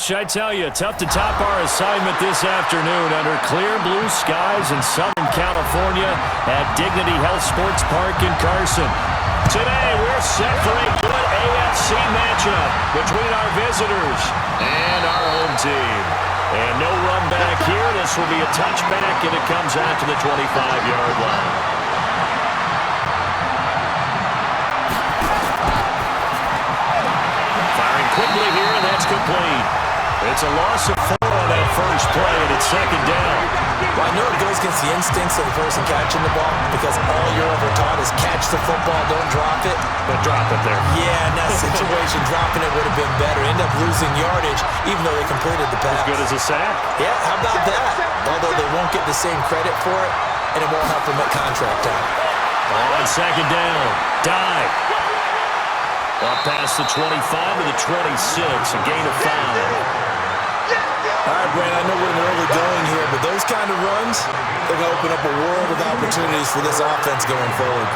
Coach, I tell you, tough to top our assignment this afternoon under clear blue skies in Southern California at Dignity Health Sports Park in Carson. Today, we're set for a good AFC matchup between our visitors and our home team. And no run back here. This will be a touchback, and it comes out to the 25-yard line. Firing quickly here, and that's complete. It's a loss of 4 on that first play, and it's second down. Well, I know it goes against the instincts of the person catching the ball because all you're ever taught is catch the football, don't drop it. But drop it there. Yeah, in that situation, dropping it would have been better. End up losing yardage, even though they completed the pass. As good as a sack. Yeah, how about that? Although they won't get the same credit for it, and it won't help them at contract time. On second down, dive. Up past the 25 to the 26, a gain of 5. All right, Brandon, I know we're in early going here, but those kind of runs, they're going to open up a world of opportunities for this offense going forward.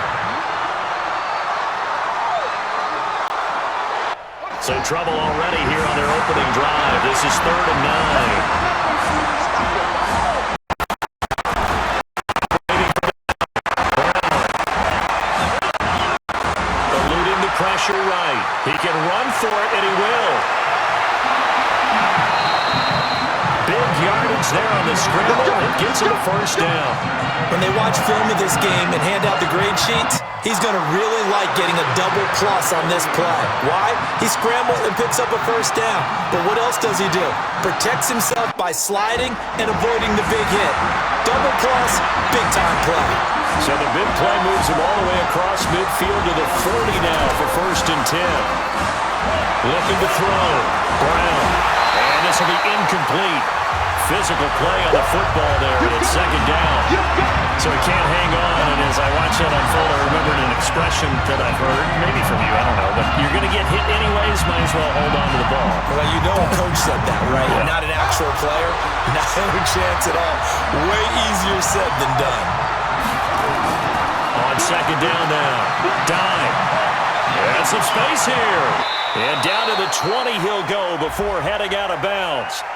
So trouble already here on their opening drive. This is 3rd and 9. Eluding the pressure right. He can run for it, and he will. Big yardage there on the scramble, and it gets him a first down. When they watch film of this game and hand out the grade sheets, he's going to really like getting a double plus on this play. Why? He scrambles and picks up a first down. But what else does he do? Protects himself by sliding and avoiding the big hit. Double plus, big-time play. So the big play moves him all the way across midfield to the 40 now for 1st and 10. Looking to throw. Brown. And this will be incomplete. Physical play on the football there, and it's second down. So he can't hang on, and as I watch that unfold, I remembered an expression that I've heard, maybe from you, I don't know, but you're going to get hit anyways, might as well hold on to the ball. Well, you know a coach said that, right? Yeah. Not an actual player. Not a chance at all. Way easier said than done. On second down now. Dive. And some space here. And down to the 20 he'll go before heading out of bounds.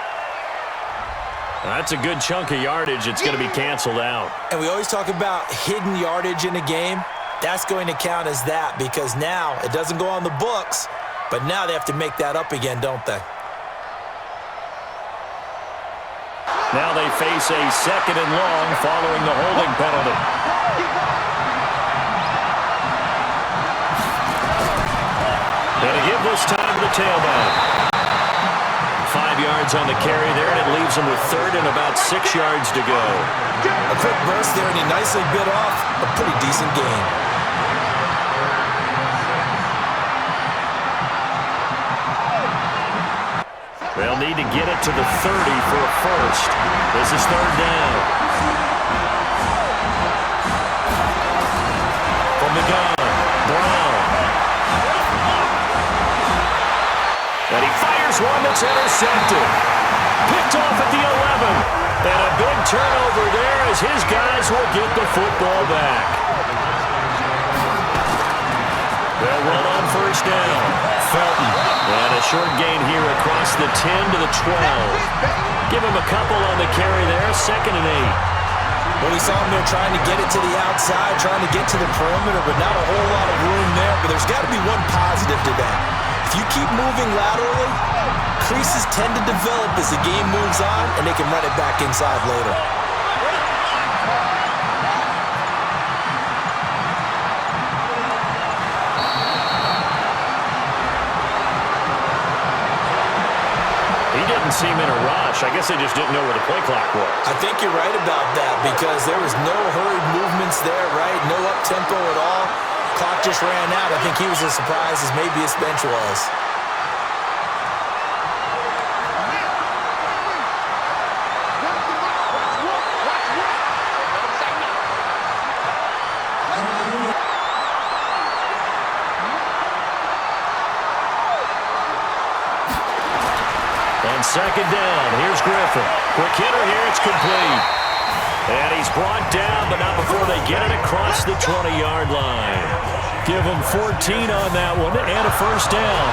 That's a good chunk of yardage. It's going to be canceled out. And we always talk about hidden yardage in a game. That's going to count as that because now it doesn't go on the books, but now they have to make that up again, don't they? Now they face a 2nd and long following the holding penalty. And to give this time to the tailback. 5 yards on the carry there, and it leaves him with 3rd and about 6 yards to go. A quick burst there, and he nicely bit off a pretty decent gain. They'll need to get it to the 30 for a first. This is 3rd down. From the gun, Brown. And he fires one that's intercepted. Picked off at the 11. And a big turnover there as his guys will get the football back. They'll run on first down. Felton. And a short gain here across the 10 to the 12. Give him a couple on the carry there. 2nd and 8. Well, we saw him there trying to get it to the outside, trying to get to the perimeter, but not a whole lot of room there. But there's got to be one positive to that. If you keep moving laterally, creases tend to develop as the game moves on, and they can run it back inside later. He didn't seem in a rush. I guess they just didn't know where the play clock was. I think you're right about that because there was no hurried movements there, right? No up-tempo at all. Clock just ran out. I think he was as surprised as maybe his bench was. On second down, here's Griffin. Quick hitter here, it's complete. And he's brought down, but not before they get it across the 20-yard line. Give him 14 on that one and a first down.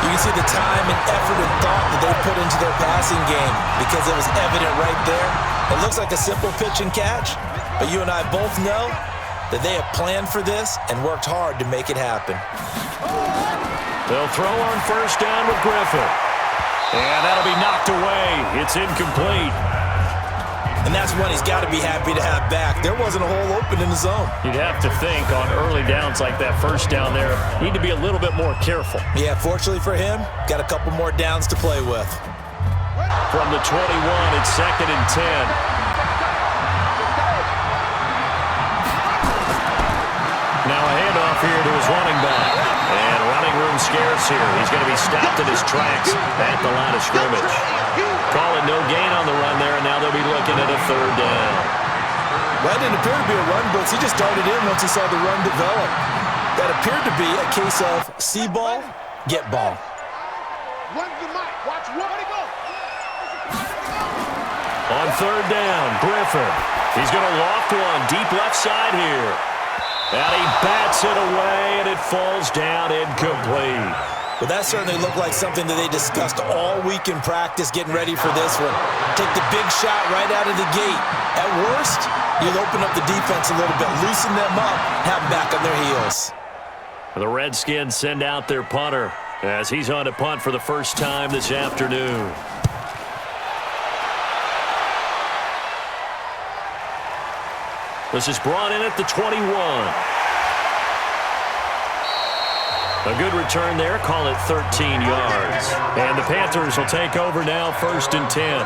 You can see the time and effort and thought that they put into their passing game because it was evident right there. It looks like a simple pitch and catch, but you and I both know that they have planned for this and worked hard to make it happen. They'll throw on first down with Griffin. And that'll be knocked away. It's incomplete. And that's one he's got to be happy to have back. There wasn't a hole open in the zone. You'd have to think on early downs like that first down there, need to be a little bit more careful. Yeah, fortunately for him, got a couple more downs to play with. From the 21, it's 2nd and 10. Now a handoff here to his running back. And running room scarce here. He's going to be stopped in his tracks at the line of scrimmage. Call it no gain on the run there, and now they'll be looking at a 3rd down. Well, that didn't appear to be a run blitz. He just darted in once he saw the run develop. That appeared to be a case of see ball, get ball. Run the mic. Watch where he go. On 3rd down, Griffin. He's going to loft one deep left side here. And he bats it away, and it falls down incomplete. Well, that certainly looked like something that they discussed all week in practice getting ready for this one. Take the big shot right out of the gate. At worst, you'll open up the defense a little bit, loosen them up, have them back on their heels. The Redskins send out their punter as he's on to punt for the first time this afternoon. This is brought in at the 21. A good return there, call it 13 yards. And the Panthers will take over now, 1st and 10.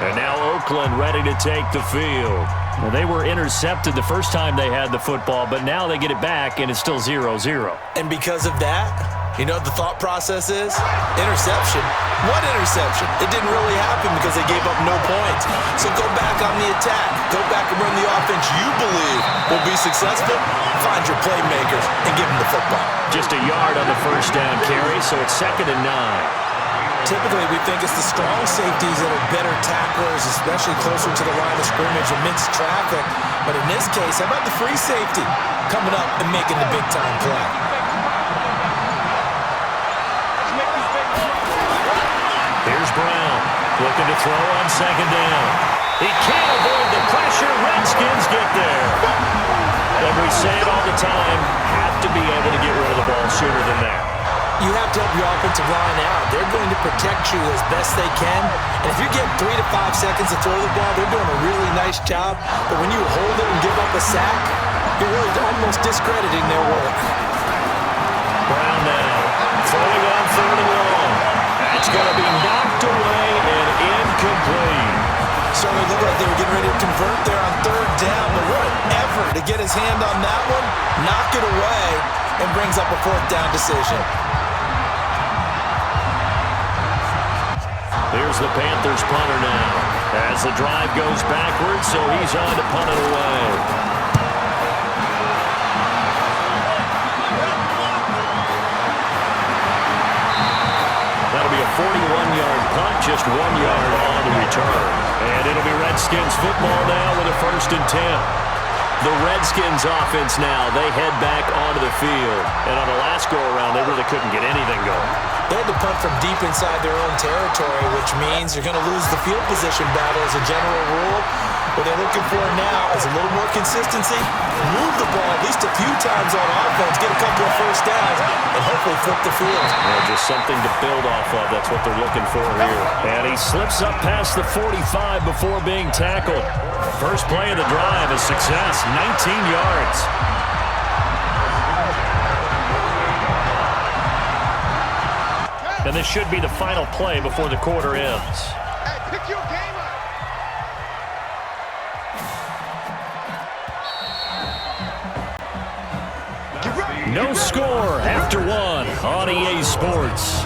And now Oakland ready to take the field. Well, they were intercepted the first time they had the football, but now they get it back, and it's still 0-0. And because of that, you know what the thought process is? Interception. What interception? It didn't really happen because they gave up no points. So go back on the attack. Go back and run the offense you believe will be successful. Find your playmakers and give them the football. Just a yard on the first down carry, so it's 2nd and 9. Typically, we think it's the strong safeties that are better tacklers, especially closer to the line of scrimmage amidst traffic. But in this case, how about the free safety coming up and making the big-time play? Here's Brown, looking to throw on 2nd down. He can't avoid the pressure. Redskins get there. And we say it all the time, have to be able to get rid of the ball sooner than that. You have to help your offensive line out. They're going to protect you as best they can. And if you're getting 3 to 5 seconds to throw the ball, they're doing a really nice job. But when you hold it and give up a sack, you're really almost discrediting their work. Brown now, throwing on 3rd and long. That's going to be knocked away and incomplete. Certainly looked like they were getting ready to convert there on 3rd down. But what an effort to get his hand on that one, knock it away, and brings up a 4th down decision. Here's the Panthers punter now as the drive goes backwards, so he's on to punt it away. That'll be a 41-yard punt, just 1 yard on the return. And it'll be Redskins football now with a 1st and 10. The Redskins offense now, they head back onto the field. And on the last go-around, they really couldn't get anything going. They had to punt from deep inside their own territory, which means you're going to lose the field position battle as a general rule. What they're looking for now is a little more consistency, move the ball at least a few times on offense, get a couple of first downs, and hopefully flip the field. Well, just something to build off of. That's what they're looking for here. And he slips up past the 45 before being tackled. First play of the drive, a success, 19 yards. And this should be the final play before the quarter ends. Hey, pick your game up. No score after 1 on EA Sports.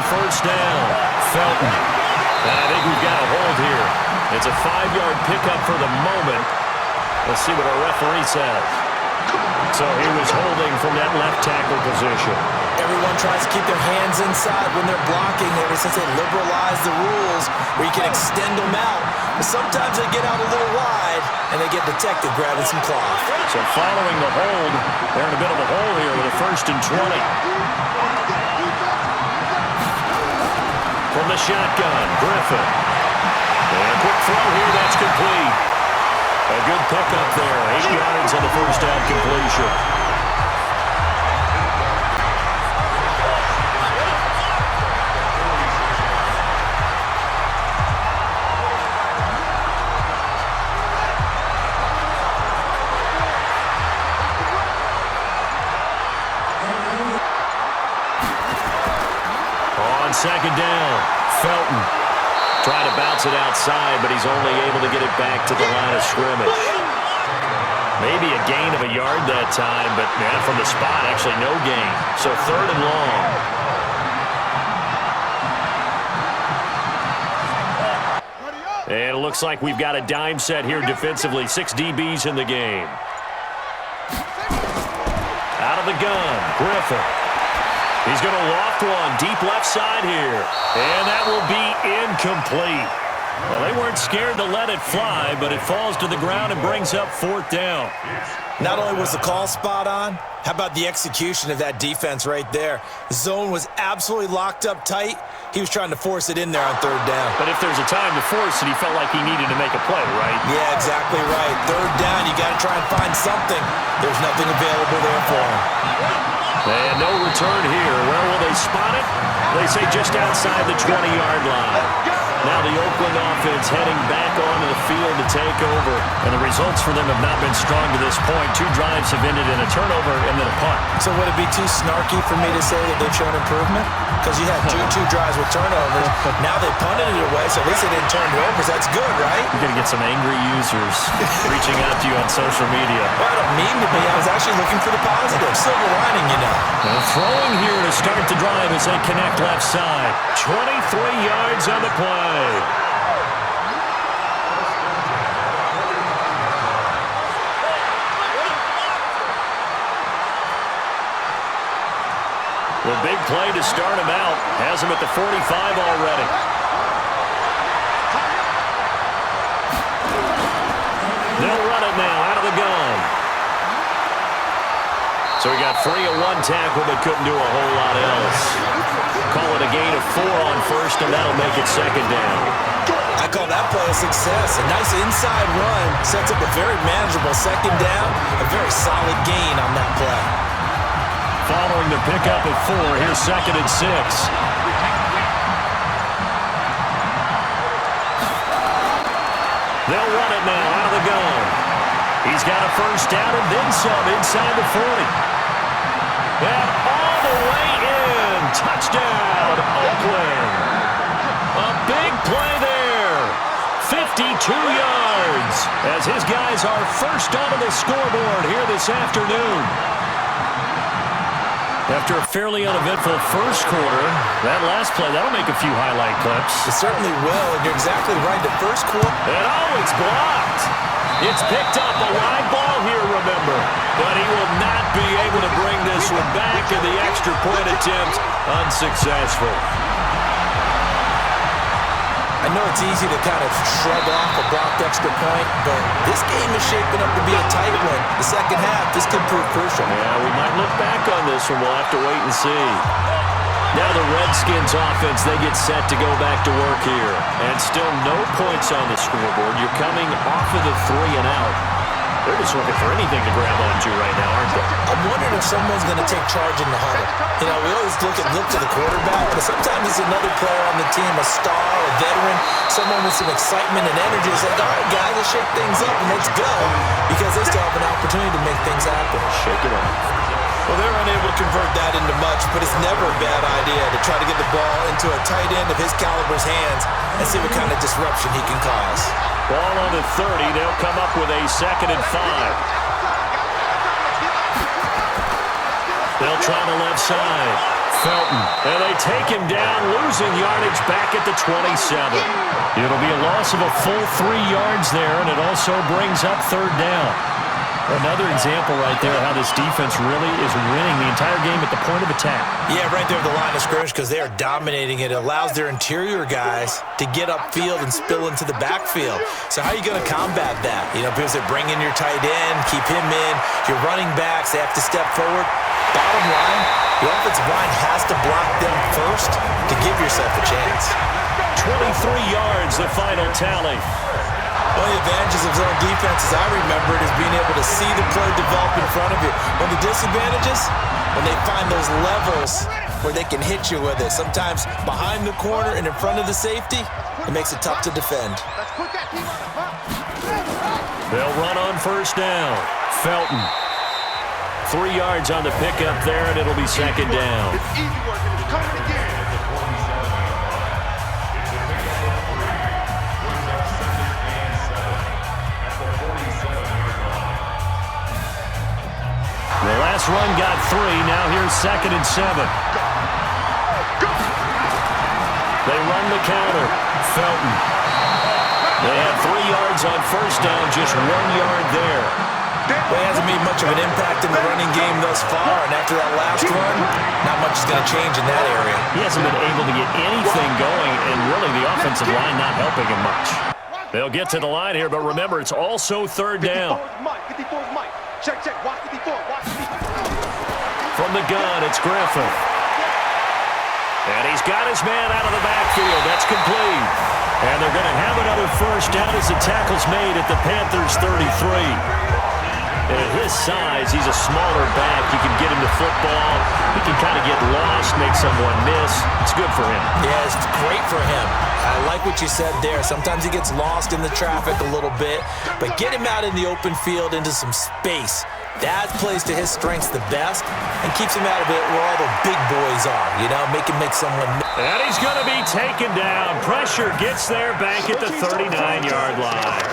First down, Felton. And I think we've got a hold here. It's a 5-yard pickup for the moment. Let's see what our referee says. So he was holding from that left tackle position. Everyone tries to keep their hands inside when they're blocking ever since they liberalized the rules where you can extend them out. But sometimes they get out a little wide, and they get detected grabbing some cloth. So following the hold, they're in a bit of a hole here with a 1st and 20. From the shotgun, Griffin. And quick throw here, that's complete. A good pickup there, 8 yards on the first down completion. On 2nd down, Felton trying to bounce it outside, but he's only able to get it back to the line of scrimmage. Maybe a gain of a yard that time, but man, from the spot, actually no gain. So 3rd and long. And it looks like we've got a dime set here defensively. 6 DBs in the game. Out of the gun, Griffin. He's going to loft one deep left side here. And that will be incomplete. Well, they weren't scared to let it fly, but it falls to the ground and brings up 4th down. Not only was the call spot on, how about the execution of that defense right there? The zone was absolutely locked up tight. He was trying to force it in there on 3rd down. But if there's a time to force it, he felt like he needed to make a play, right? Yeah, exactly right. 3rd down, you got to try and find something. There's nothing available there for him. And no return here. Where will they spot it? They say just outside the 20-yard line. Now the Oakland offense heading back onto the field to take over. And the results for them have not been strong to this point. 2 drives have ended in a turnover and then a punt. So would it be too snarky for me to say that they've shown improvement? Because you had two drives with turnovers. Now they punted it away, so at least they didn't turn turnovers. That's good, right? You're going to get some angry users reaching out to you on social media. Well, I don't mean to be. I was actually looking for the positive. Silver lining, you know. And throwing here to start the drive as they connect left side. 23 yards on the play. The big play to start him out. Has him at the 45 already. They'll run it now out of the gun. So he got 3 at 1 tackle, but couldn't do a whole lot else. Call it a gain of 4 on 1st, and that'll make it 2nd down. I call that play a success. A nice inside run sets up a very manageable 2nd down. A very solid gain on that play. Following the pickup at 4, here's 2nd and 6. They'll run it now out of the gun. He's got a 1st down and then some inside the 40. And all the way in. Touchdown, Oakland. A big play there. 52 yards as his guys are first onto the scoreboard here this afternoon. After a fairly uneventful first quarter, that last play, that'll make a few highlight clips. It certainly will, and you're exactly right. The first quarter... And oh, it's blocked. It's picked up, a wide ball here, remember. But he will not be able to bring this one back, and the extra point attempt unsuccessful. I know it's easy to kind of shrug off a blocked extra point, but this game is shaping up to be a tight one. The second half, this could prove crucial. Yeah, we might look back on this one. We'll have to wait and see. Now the Redskins offense, they get set to go back to work here. And still no points on the scoreboard. You're coming off of the 3 and out. They're just looking for anything to grab onto right now, aren't they? I'm wondering if someone's going to take charge in the huddle. You know, we always look to the quarterback, but sometimes it's another player on the team, a star, a veteran, someone with some excitement and energy. It's like, all right, guys, let's shake things up and let's go, because they still have an opportunity to make things happen. Shake it up. Well, they're unable to convert that into much, but it's never a bad idea to try to get the ball into a tight end of his caliber's hands and see what kind of disruption he can cause. Ball on the 30. They'll come up with a 2nd and 5. They'll try the left side. Felton. And they take him down, losing yardage back at the 27. It'll be a loss of a full 3 yards there, and it also brings up 3rd down. Another example right there how this defense really is winning the entire game at the point of attack. Yeah, right there at the line of scrimmage because they are dominating it. It allows their interior guys to get upfield and spill into the backfield. So how are you going to combat that? You know, because they bring in your tight end, keep him in. Your running backs, they have to step forward. Bottom line, the offensive line has to block them first to give yourself a chance. 23 yards, the final tally. One of the advantages of zone defense, as I remember it, is being able to see the play develop in front of you. One of the disadvantages, when they find those levels where they can hit you with it, sometimes behind the corner and in front of the safety, it makes it tough to defend. They'll run on first down. Felton. 3 yards on the pickup there, and it'll be second down. It's easy work, and it's coming again. The last run got 3. Now here's 2nd and 7. They run the counter. Felton. They had 3 yards on first down, just 1 yard there. Well, he hasn't made much of an impact in the running game thus far, and after that last run, not much is going to change in that area. He hasn't been able to get anything going, and really the offensive line not helping him much. They'll get to the line here, but remember, it's also third down. Check, check. Watch 54. Watch 54. From the gun, it's Griffin. And he's got his man out of the backfield. That's complete. And they're going to have another first down as the tackle's made at the Panthers' 33. And at his size, he's a smaller back. You can get him the football. He can kind of get lost, make someone miss. It's good for him. Yeah, it's great for him. I like what you said there. Sometimes he gets lost in the traffic a little bit, but get him out in the open field into some space. That plays to his strengths the best and keeps him out of it where all the big boys are, you know, make someone miss. And he's going to be taken down. Pressure gets there back at the 39-yard line.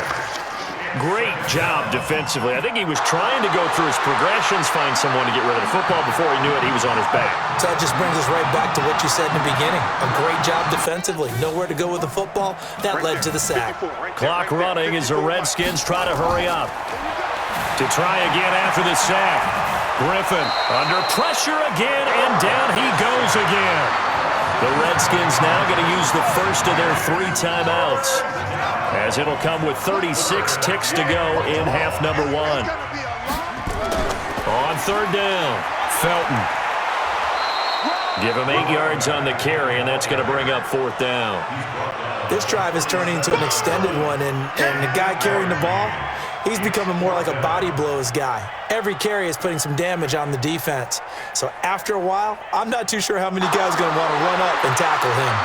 Great job defensively. I think he was trying to go through his progressions, find someone to get rid of the football. Before he knew it, he was on his back. So that just brings us right back to what you said in the beginning. A great job defensively. Nowhere to go with the football. That led to the sack. Clock running as the Redskins try to hurry up. To try again after the sack. Griffin under pressure again, and down he goes again. The Redskins now going to use the first of their 3 timeouts, as it'll come with 36 ticks to go in half number 1. On third down, Felton. Give him 8 yards on the carry, and that's going to bring up 4th down. This drive is turning into an extended one, and the guy carrying the ball, he's becoming more like a body blows guy. Every carry is putting some damage on the defense. So after a while, I'm not too sure how many guys are going to want to run up and tackle him.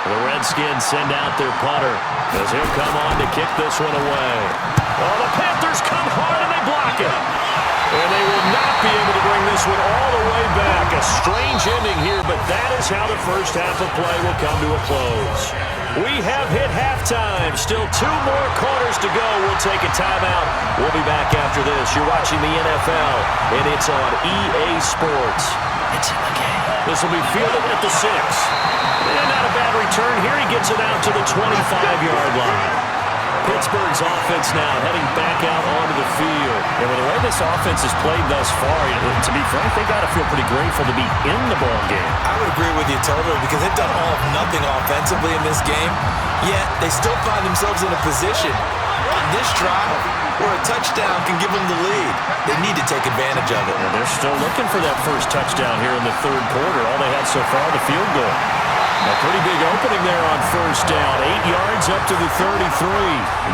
The Redskins send out their punter as he'll come on to kick this one away. Oh, the Panthers come hard and they block it. And they will not be able to bring this one all the way back. A strange ending here, but that is how the first half of play will come to a close. We have hit halftime. Still 2 more quarters to go. We'll take a timeout. We'll be back after this. You're watching the NFL, and it's on EA Sports. It's in the game. This will be fielded at the 6. And not a bad return here. He gets it out to the 25-yard line. Pittsburgh's offense now heading back out onto the field. And with the way this offense has played thus far, to be frank, they got to feel pretty grateful to be in the ball game. I would agree with you totally because they've done all of nothing offensively in this game, yet they still find themselves in a position on this drive where a touchdown can give them the lead. They need to take advantage of it. And they're still looking for that first touchdown here in the 3rd quarter. All they had so far, the field goal. A pretty big opening there on first down. 8 yards up to the 33.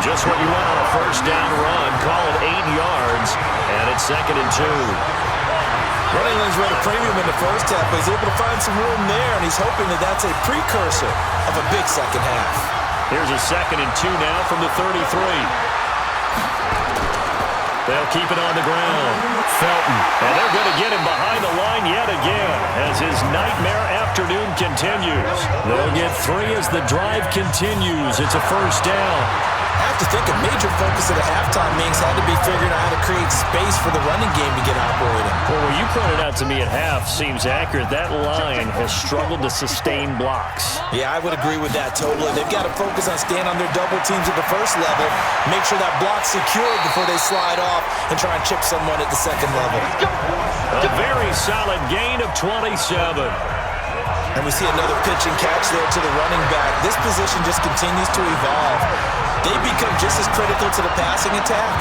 Just what you want on a first down run. Call it 8 yards, and it's 2nd and 2. Running lanes were at a premium in the first half, but he's able to find some room there, and he's hoping that that's a precursor of a big second half. Here's a 2nd and 2 now from the 33. They'll keep it on the ground. Felton. And they're going to get him behind the line yet again as his nightmare afternoon continues. They'll get 3 as the drive continues. It's a first down. I have to think a major focus at a halftime meetings had to be figuring out how to create space for the running game to get operating. Well, what you pointed out to me at half seems accurate. That line has struggled to sustain blocks. Yeah, I would agree with that totally. They've got to focus on staying on their double teams at the first level, make sure that block's secured before they slide off and try and chip someone at the second level. A very solid gain of 27. And we see another pitch and catch there to the running back. This position just continues to evolve. They become just as critical to the passing attack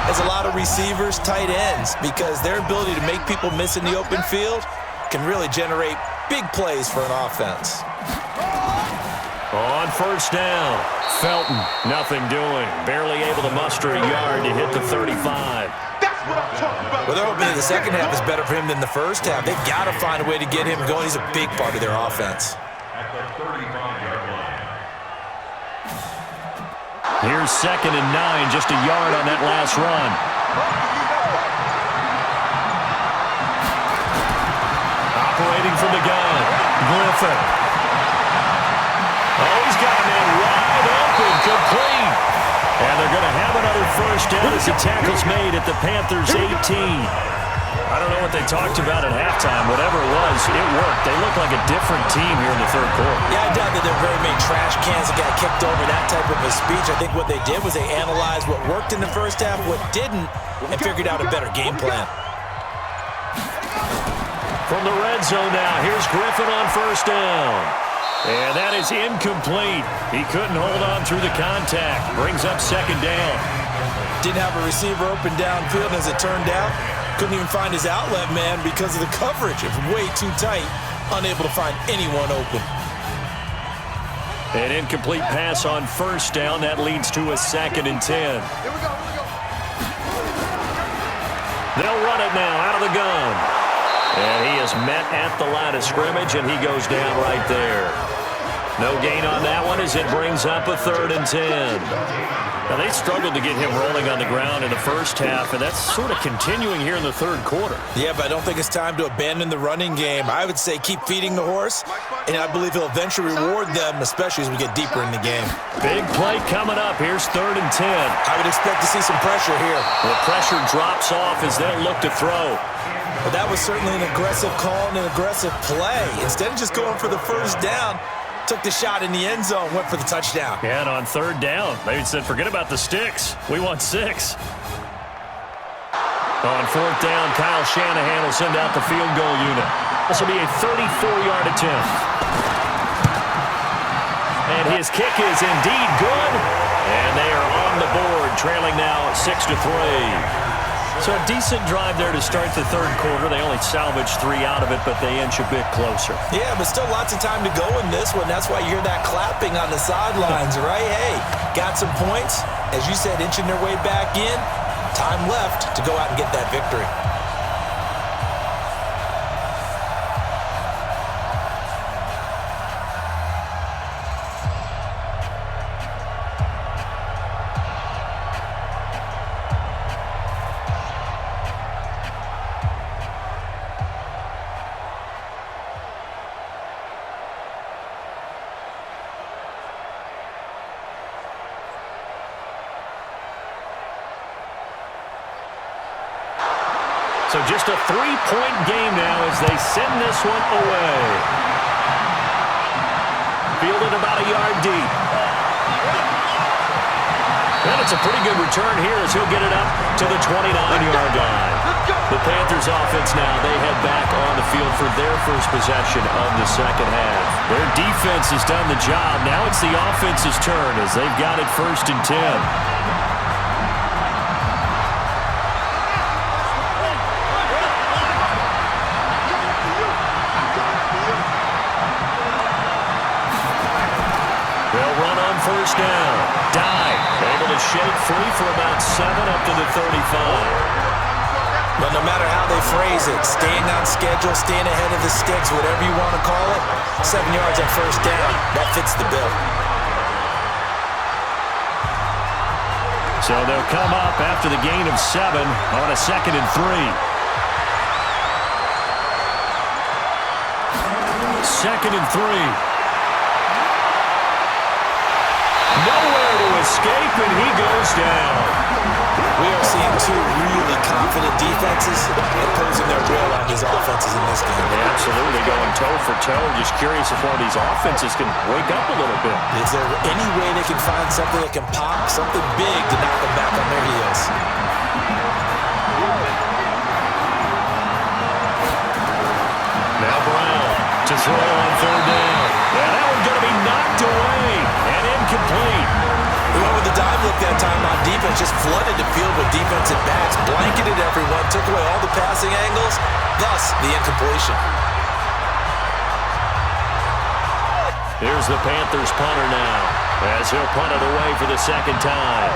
as a lot of receivers, tight ends, because their ability to make people miss in the open field can really generate big plays for an offense. On first down, Felton, nothing doing. Barely able to muster a yard to hit the 35. Well, they're hoping that the second half is better for him than the first half. They've got to find a way to get him going. He's a big part of their offense. Here's 2nd and 9, just a yard on that last run. Operating from the gun, Griffin. Oh, he's got a man wide open, complete. And they're going to have another first down as the tackle's made at the Panthers' 18. I don't know what they talked about at halftime. Whatever it was, it worked. They look like a different team here in the third quarter. Yeah, I doubt that there are very many trash cans that got kicked over, that type of a speech. I think what they did was they analyzed what worked in the first half, what didn't, and figured out a better game plan. From the red zone now, here's Griffin on first down. And that is incomplete. He couldn't hold on through the contact. Brings up 2nd down. Didn't have a receiver open downfield, as it turned out. Couldn't even find his outlet man because of the coverage. It was way too tight. Unable to find anyone open. An incomplete pass on first down. That leads to a 2nd and 10. Here we go. They'll run it now out of the gun. And he is met at the line of scrimmage, and he goes down right there. No gain on that one as it brings up a 3rd and 10. Now, they struggled to get him rolling on the ground in the first half, and that's sort of continuing here in the third quarter. Yeah, but I don't think it's time to abandon the running game. I would say keep feeding the horse, and I believe he'll eventually reward them, especially as we get deeper in the game. Big play coming up. Here's 3rd and 10. I would expect to see some pressure here. The pressure drops off as they'll look to throw. But that was certainly an aggressive call and an aggressive play. Instead of just going for the first down, took the shot in the end zone, went for the touchdown. Yeah, and on 3rd down, they said, forget about the sticks. We want 6. On 4th down, Kyle Shanahan will send out the field goal unit. This will be a 34-yard attempt. And his kick is indeed good. And they are on the board, trailing now 6-3. So a decent drive there to start the third quarter. They only salvaged 3 out of it, but they inch a bit closer. Yeah, but still lots of time to go in this one. That's why you hear that clapping on the sidelines, right? Hey, got some points. As you said, inching their way back in. Time left to go out and get that victory. So just a 3-point game now as they send this one away. Fielded about a yard deep. And it's a pretty good return here as he'll get it up to the 29-yard line. The Panthers offense now, they head back on the field for their first possession of the second half. Their defense has done the job. Now it's the offense's turn as they've got it 1st and 10. First down. Dye able to shake free for about 7 up to the 35. But no matter how they phrase it, staying on schedule, staying ahead of the sticks, whatever you want to call it, 7 yards on first down, that fits the bill. So they'll come up after the gain of 7 on a 2nd and 3. 2nd and 3. Nowhere to escape, and he goes down. We are seeing two really confident defenses imposing their will on these offenses in this game. Yeah, absolutely, going toe for toe. Just curious if one of these offenses can wake up a little bit. Is there any way they can find something that can pop, something big to knock them back on their heels? Now Brown to throw on third down. And that one's going to be knocked away and incomplete. We went with the dive look that time on defense, just flooded the field with defensive backs, blanketed everyone, took away all the passing angles, thus the incompletion. Here's the Panthers punter now, as he'll punt it away for the second time.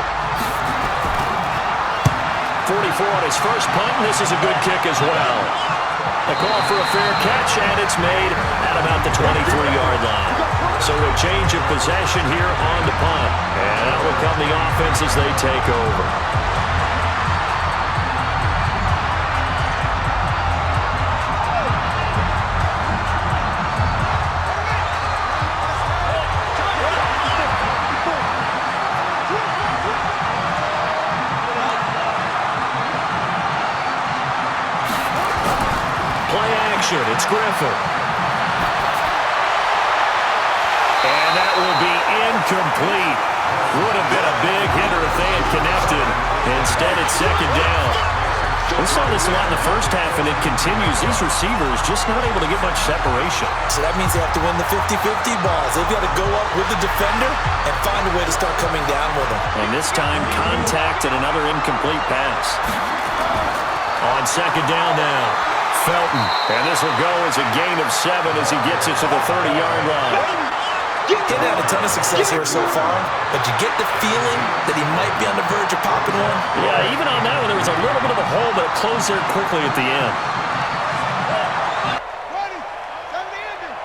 44 on his first punt, and this is a good kick as well. A call for a fair catch, and it's made at about the 23-yard line. So a change of possession here on the punt. And out will come the offense as they take over. Play action, it's Griffin. And that will be incomplete. Would have been a big hitter if they had connected. Instead, it's second down. We saw this a lot in the first half, and it continues. These receivers just not able to get much separation. So that means they have to win the 50-50 balls. They've got to go up with the defender and find a way to start coming down with them. And this time, contact and another incomplete pass. On second down now, Felton. And this will go as a gain of 7 as he gets it to the 30-yard line. He's had a ton of success here so far, but you get the feeling that he might be on the verge of popping one. Yeah, even on that one, there was a little bit of a hole, but it closed there quickly at the end. Ready? Come to the ending.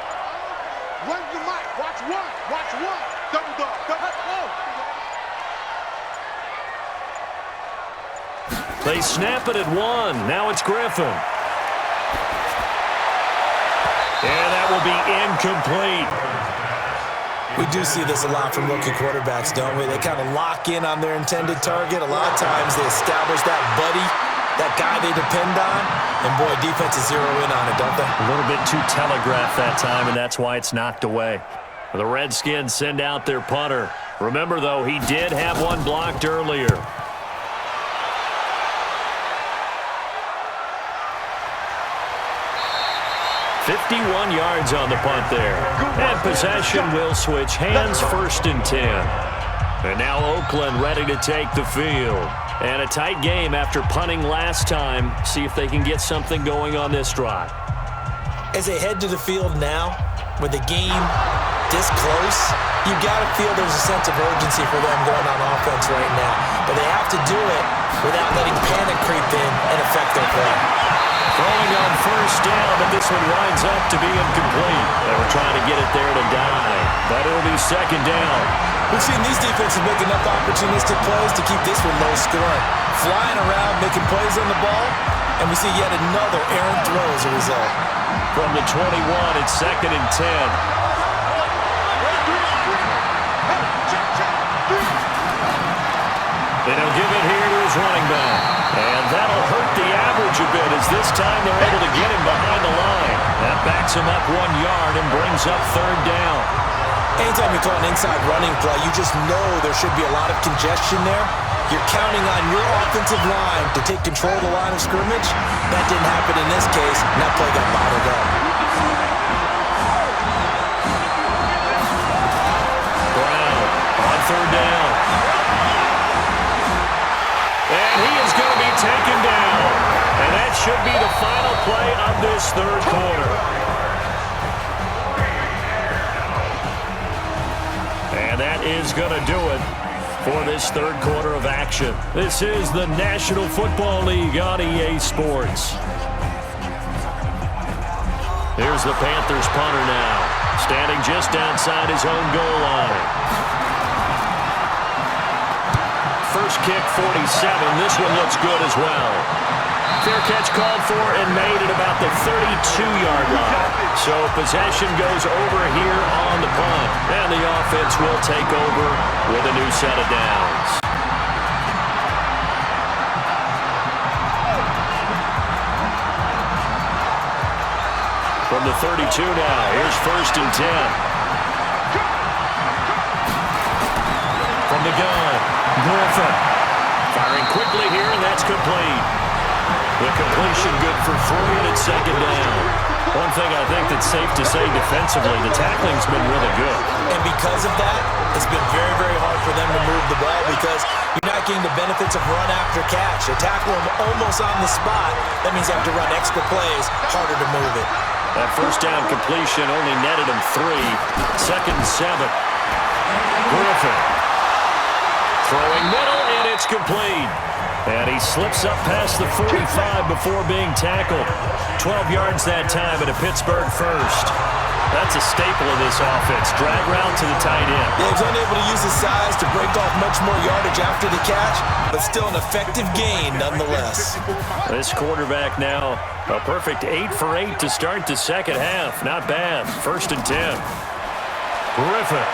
Run the mic. Watch one. Watch one. Double dog. Double. Oh. They snap it at 1. Now it's Griffin. And that will be incomplete. We do see this a lot from rookie quarterbacks, don't we? They kind of lock in on their intended target. A lot of times they establish that buddy, that guy they depend on, and boy, defenses zero in on it, don't they? A little bit too telegraphed that time, and that's why it's knocked away. The Redskins send out their punter. Remember, though, he did have one blocked earlier. .51 yards on the punt there. And possession will switch hands, 1st and 10. And now Oakland ready to take the field. And a tight game after punting last time. See if they can get something going on this drive. As they head to the field now, with the game this close, you got to feel there's a sense of urgency for them going on offense right now. But they have to do it without letting panic creep in and affect their play. Throwing on 1st down, but this one winds up to be incomplete. They were trying to get it there to die, but it'll be 2nd down. We've seen these defenses make enough opportunistic plays to keep this one low scoring. Flying around, making plays on the ball, and we see yet another errant throw as a result. From the 21, it's 2nd and 10. And he'll give it here to his running back. And that'll hurt the average a bit as this time they're able to get him behind the line. That backs him up 1 yard and brings up 3rd down. Anytime you call an inside running play, you just know there should be a lot of congestion there. You're counting on your offensive line to take control of the line of scrimmage. That didn't happen in this case, and that play got bottled up. Brown on 3rd down. And he is going to be taken down. And that should be the final play of this 3rd quarter. And that is going to do it for this 3rd quarter of action. This is the National Football League on EA Sports. Here's the Panthers punter now, standing just outside his own goal line. First kick, 47. This one looks good as well. Fair catch called for and made at about the 32-yard line. So possession goes over here on the punt. And the offense will take over with a new set of downs. From the 32 now, here's 1st and 10. From the gun, Griffin. Firing quickly here, and that's complete. The completion good for 3, and it's 2nd down. One thing I think that's safe to say defensively, the tackling's been really good. And because of that, it's been very, very hard for them to move the ball because you're not getting the benefits of run after catch. They tackle them almost on the spot. That means you have to run extra plays, harder to move it. That 1st down completion only netted him 3. 2nd and 7. Griffin. Throwing middle, and it's complete. And he slips up past the 45 before being tackled. 12 yards that time at a Pittsburgh first. That's a staple of this offense. Drag route to the tight end. Yeah, he's unable to use his size to break off much more yardage after the catch, but still an effective gain nonetheless. This quarterback now a perfect 8 for 8 to start the 2nd half. Not bad. 1st and 10. Griffin.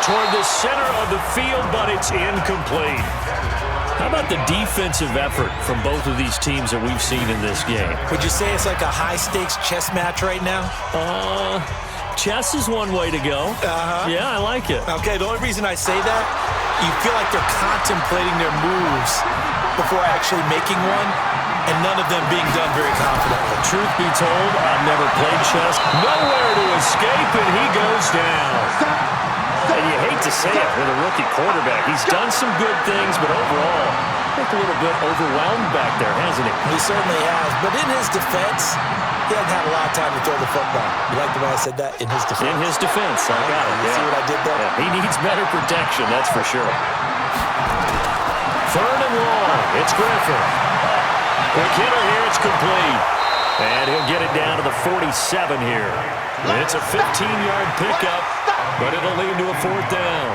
Toward the center of the field, but it's incomplete. How about the defensive effort from both of these teams that we've seen in this game? Would you say it's like a high-stakes chess match right now? Chess is one way to go. Yeah, I like it. Okay, the only reason I say that, you feel like they're contemplating their moves before actually making one, and none of them being done very confidently. Truth be told, I've never played chess. Nowhere to escape, and he goes down. And you hate to say it with a rookie quarterback. He's done some good things, but overall, I think a little bit overwhelmed back there, hasn't he? He certainly has. But in his defense, he hasn't had a lot of time to throw the football. You like the way I said that? In his defense. In his defense. I got it. You see what I did there? Yeah. He needs better protection, that's for sure. 3rd and long. It's Griffin. Quick hitter here. It's complete. And he'll get it down to the 47 here. It's a 15-yard pickup, but it'll lead to a 4th down.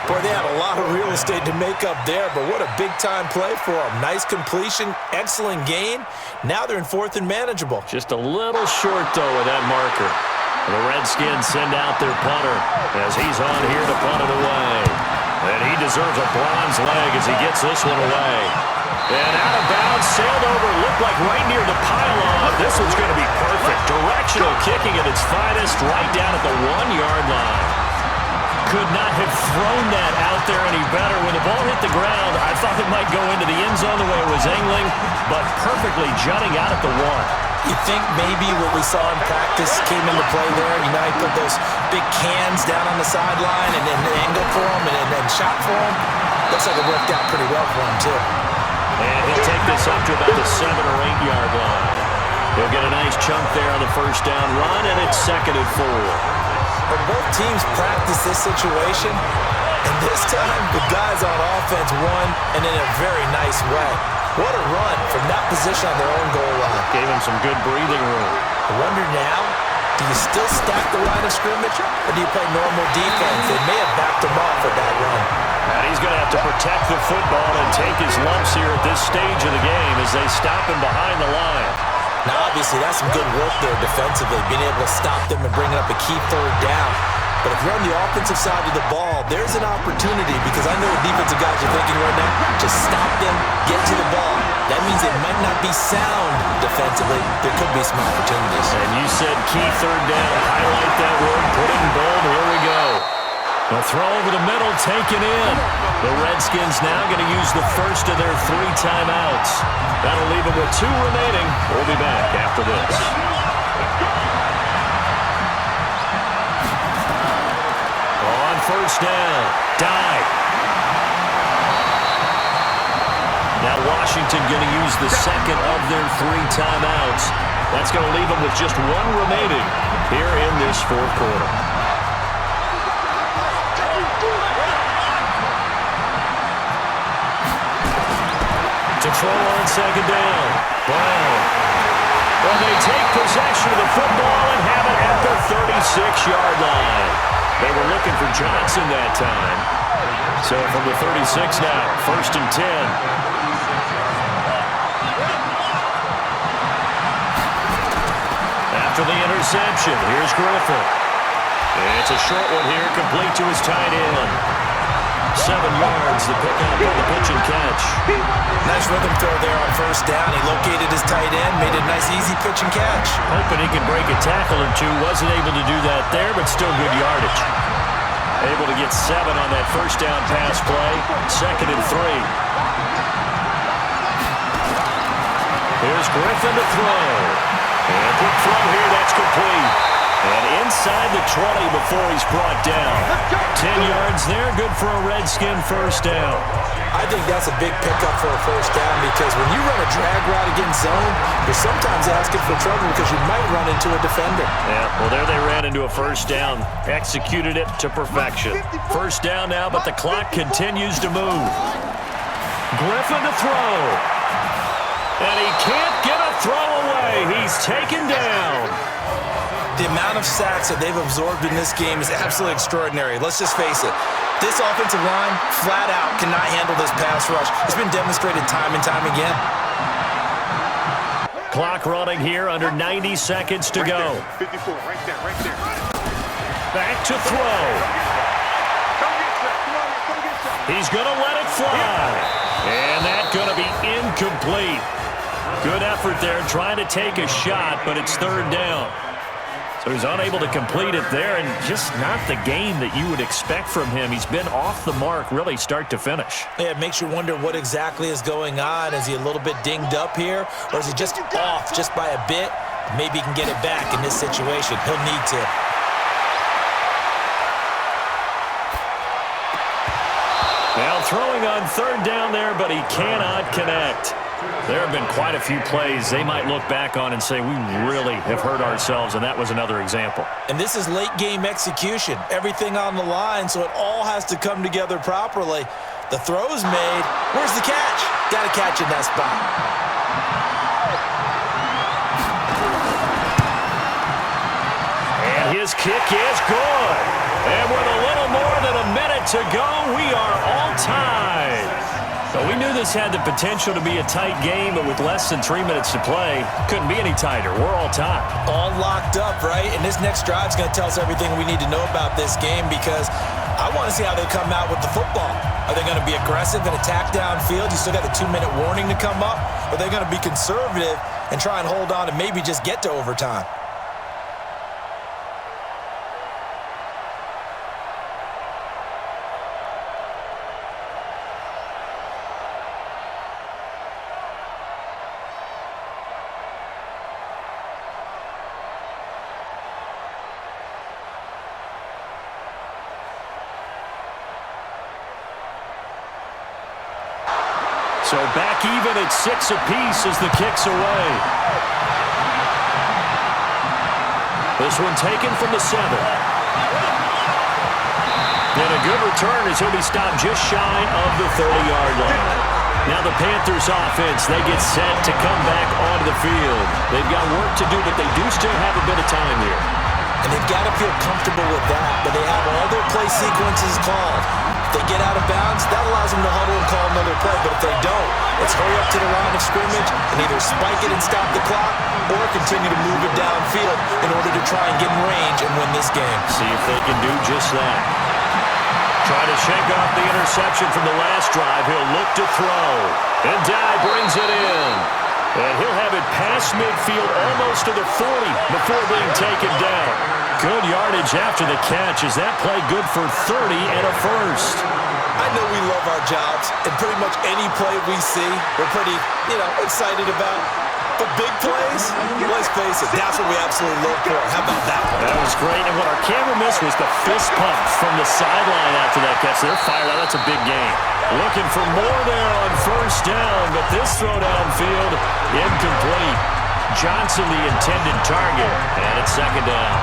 Boy, they had a lot of real estate to make up there, but what a big-time play for them. Nice completion, excellent gain. Now they're in 4th and manageable. Just a little short, though, of that marker. The Redskins send out their punter as he's on here to punt it away. And he deserves a bronze leg as he gets this one away. And out of bounds, sailed over, looked like right near the pylon. This one's going to be perfect. Directional kicking at its finest, right down at the 1-yard line. Could not have thrown that out there any better. When the ball hit the ground, I thought it might go into the end zone the way it was angling, but perfectly jutting out at the 1. You think maybe what we saw in practice came into play there? You know, he put those big cans down on the sideline and then angled for him and then shot for him. Looks like it worked out pretty well for him, too. And he'll take this up to about the 7 or 8 yard line. He'll get a nice chunk there on the 1st down run, and it's 2nd and 4. But both teams practice this situation, and this time the guys on offense won, and in a very nice way. What a run from that position on their own goal line. Gave him some good breathing room. I wonder now, do you still stack the line of scrimmage, or do you play normal defense? They may have backed him off with that run. And he's going to have to protect the football and take his lumps here at this stage of the game as they stop him behind the line. Now, obviously, that's some good work there defensively, being able to stop them and bring up a key 3rd down. But if you're on the offensive side of the ball, there's an opportunity because I know what defensive guys are thinking right now. Just stop them, get to the ball. That means it might not be sound defensively. There could be some opportunities. And you said key 3rd down. Highlight that word, put it in bold. Here we go. A throw over the middle, taken in. The Redskins now going to use the first of their 3 timeouts. That'll leave them with 2 remaining. We'll be back after this. On 1st down, dive. Now Washington going to use the 2nd of their 3 timeouts. That's going to leave them with just 1 remaining here in this 4th quarter. To throw on 2nd down. Brown. Well, they take possession of the football and have it at the 36-yard line. They were looking for Johnson that time. So from the 36 now, 1st and 10. After the interception, here's Griffin. It's a short one here, complete to his tight end. 7 yards, the pickup on the pitch and catch. Nice rhythm throw there on first down. He located his tight end, made a nice easy pitch and catch. Hoping he can break a tackle or two. Wasn't able to do that there, but still good yardage. Able to get 7 on that first down pass play. 2nd and 3. Here's Griffin to throw. And quick throw here, that's complete. And inside the 20 before he's brought down. 10 yards there, good for a Redskin first down. I think that's a big pickup for a first down because when you run a drag route against zone, you're sometimes asking for trouble because you might run into a defender. Yeah, well, there they ran into a first down. Executed it to perfection. First down now, but the clock continues to move. Griffin to throw. And he can't get a throw away. He's taken down. The amount of sacks that they've absorbed in this game is absolutely extraordinary. Let's just face it. This offensive line, flat out, cannot handle this pass rush. It's been demonstrated time and time again. Clock running here, under 90 seconds to go. 54, right there. Back to throw. He's going to let it fly. And that's going to be incomplete. Good effort there, trying to take a shot, but it's 3rd down. So he's unable to complete it there, and just not the game that you would expect from him. He's been off the mark, really, start to finish. Yeah, it makes you wonder what exactly is going on. Is he a little bit dinged up here, or is he just off just by a bit? Maybe he can get it back in this situation. He'll need to. Now throwing on 3rd down there, but he cannot connect. There have been quite a few plays they might look back on and say, we really have hurt ourselves, and that was another example. And this is late-game execution. Everything on the line, so it all has to come together properly. The throw's made. Where's the catch? Got to catch in that spot. And his kick is good. And with a little more than a minute to go, we are all tied. So we knew this had the potential to be a tight game, but with less than 3 minutes to play, couldn't be any tighter. We're all tied. All locked up, right? And this next drive is going to tell us everything we need to know about this game because I want to see how they come out with the football. Are they going to be aggressive and attack downfield? You still got the 2-minute warning to come up? Or are they going to be conservative and try and hold on and maybe just get to overtime? So back even at 6 apiece as the kick's away. This one taken from the 7. And a good return as he'll be stopped just shy of the 30-yard line. Now the Panthers offense, they get set to come back onto the field. They've got work to do, but they do still have a bit of time here. And they've got to feel comfortable with that, but they have all their play sequences called. If they get out of bounds, that allows them to huddle and call another play. But if they don't, let's hurry up to the line of scrimmage and either spike it and stop the clock or continue to move it downfield in order to try and get in range and win this game. See if they can do just that. Trying to shake off the interception from the last drive. He'll look to throw. And Dye brings it in. And he'll have it past midfield almost to the 40 before being taken down. Good yardage after the catch. Is that play good for 30 and a first? I know we love our jobs, and pretty much any play we see, we're pretty, excited about. But big plays, let's face it, that's what we absolutely look for. How about that one? That was great, and what our camera missed was the fist pump from the sideline after that catch. They're fired out. That's a big game. Looking for more there on first down, but this throw downfield, incomplete. Johnson the intended target, and it's 2nd down.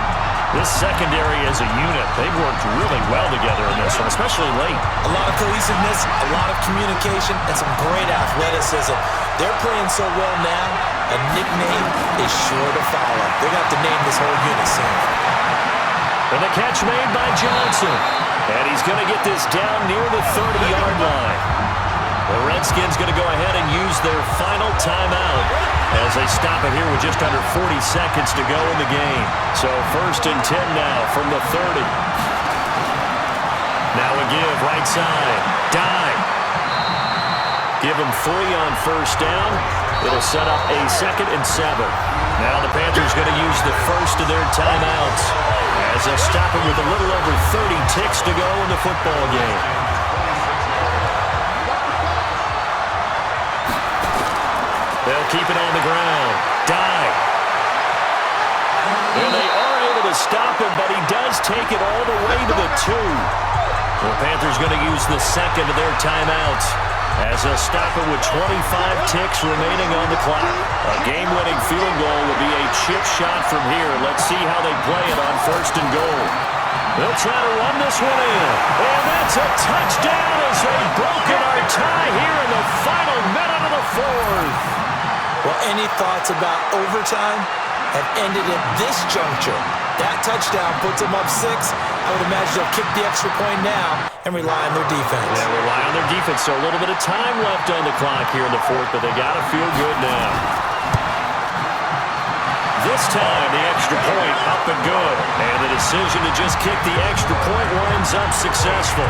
This secondary as a unit, they've worked really well together in this one, especially late. A lot of cohesiveness, a lot of communication, and some great athleticism. They're playing so well now, a nickname is sure to follow. They're going to have to name this whole unit soon. And the catch made by Johnson. And he's going to get this down near the 30-yard line. The Redskins going to go ahead and use their final timeout. as they stop it here with just under 40 seconds to go in the game. So 1st and 10 now from the 30. Now a give right side. Dive. Give him 3 on 1st down. It'll set up a 2nd and 7. Now the Panthers going to use the first of their timeouts as they'll stop it with a little over 30 ticks to go in the football game. They'll keep it on the ground. Dive. And they are able to stop him, but he does take it all the way to the 2. The Panthers going to use the 2nd of their timeouts as they'll stop it with 25 ticks remaining on the clock. A game-winning field goal will be a chip shot from here. Let's see how they play it on 1st and goal. They'll try to run this one in. And that's a touchdown as they've broken our tie here in the final minute of the 4th. Well, any thoughts about overtime have ended at this juncture. That touchdown puts them up 6. I would imagine they'll kick the extra point now and rely on their defense. Yeah, rely on their defense. So a little bit of time left on the clock here in the 4th, but they got to feel good now. This time, the extra point up and good. And the decision to just kick the extra point winds up successful.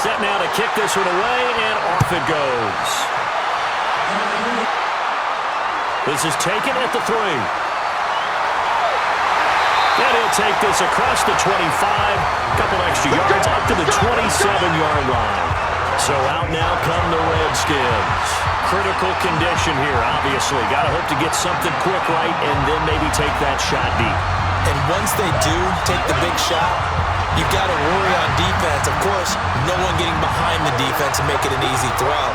Set now to kick this one away, and off it goes. This is taken at the 3. And he'll take this across the 25. Couple extra yards up to the 27-yard line. So out now come the Redskins. Critical condition here, obviously. Got to hope to get something quick right and then maybe take that shot deep. And once they do take the big shot, you've got to worry on defense. Of course, no one getting behind the defense and make it an easy throw.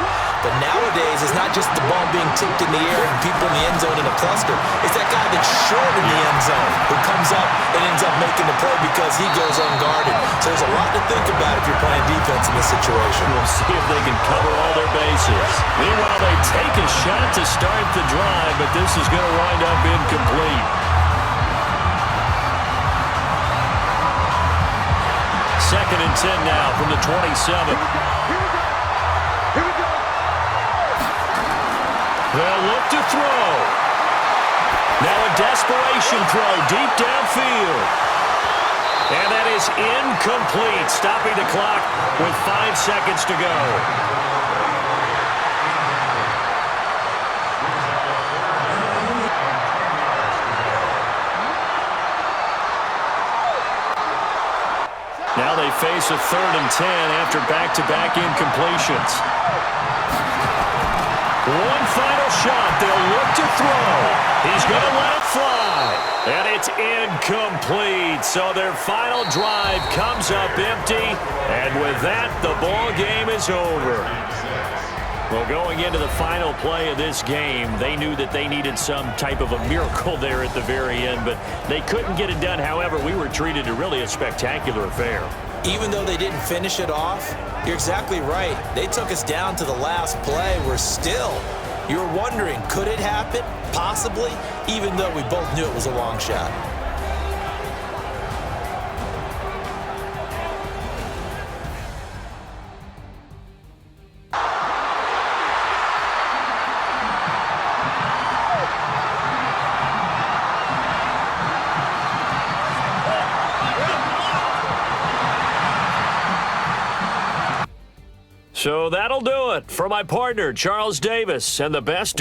But nowadays, it's not just the ball being tipped in the air and people in the end zone in a cluster. It's that guy that's short in the end zone who comes up and ends up making the play because he goes unguarded. So there's a lot to think about if you're playing defense in this situation. We'll see if they can cover all their bases. Meanwhile, they take a shot to start the drive, but this is going to wind up incomplete. Second and 10 now from the 27. Here we go. They'll look to throw. Now a desperation throw deep downfield. And that is incomplete, stopping the clock with 5 seconds to go. Now they face a 3rd and 10 after back-to-back incompletions. One final shot. They'll look to throw. He's going to let it fly. And it's incomplete. So their final drive comes up empty. And with that, the ball game is over. Well, going into the final play of this game, they knew that they needed some type of a miracle there at the very end, but they couldn't get it done. However, we were treated to really a spectacular affair. Even though they didn't finish it off, you're exactly right. They took us down to the last play. You're wondering, could it happen? Possibly, even though we both knew it was a long shot. So that'll do it for my partner, Charles Davis, and the best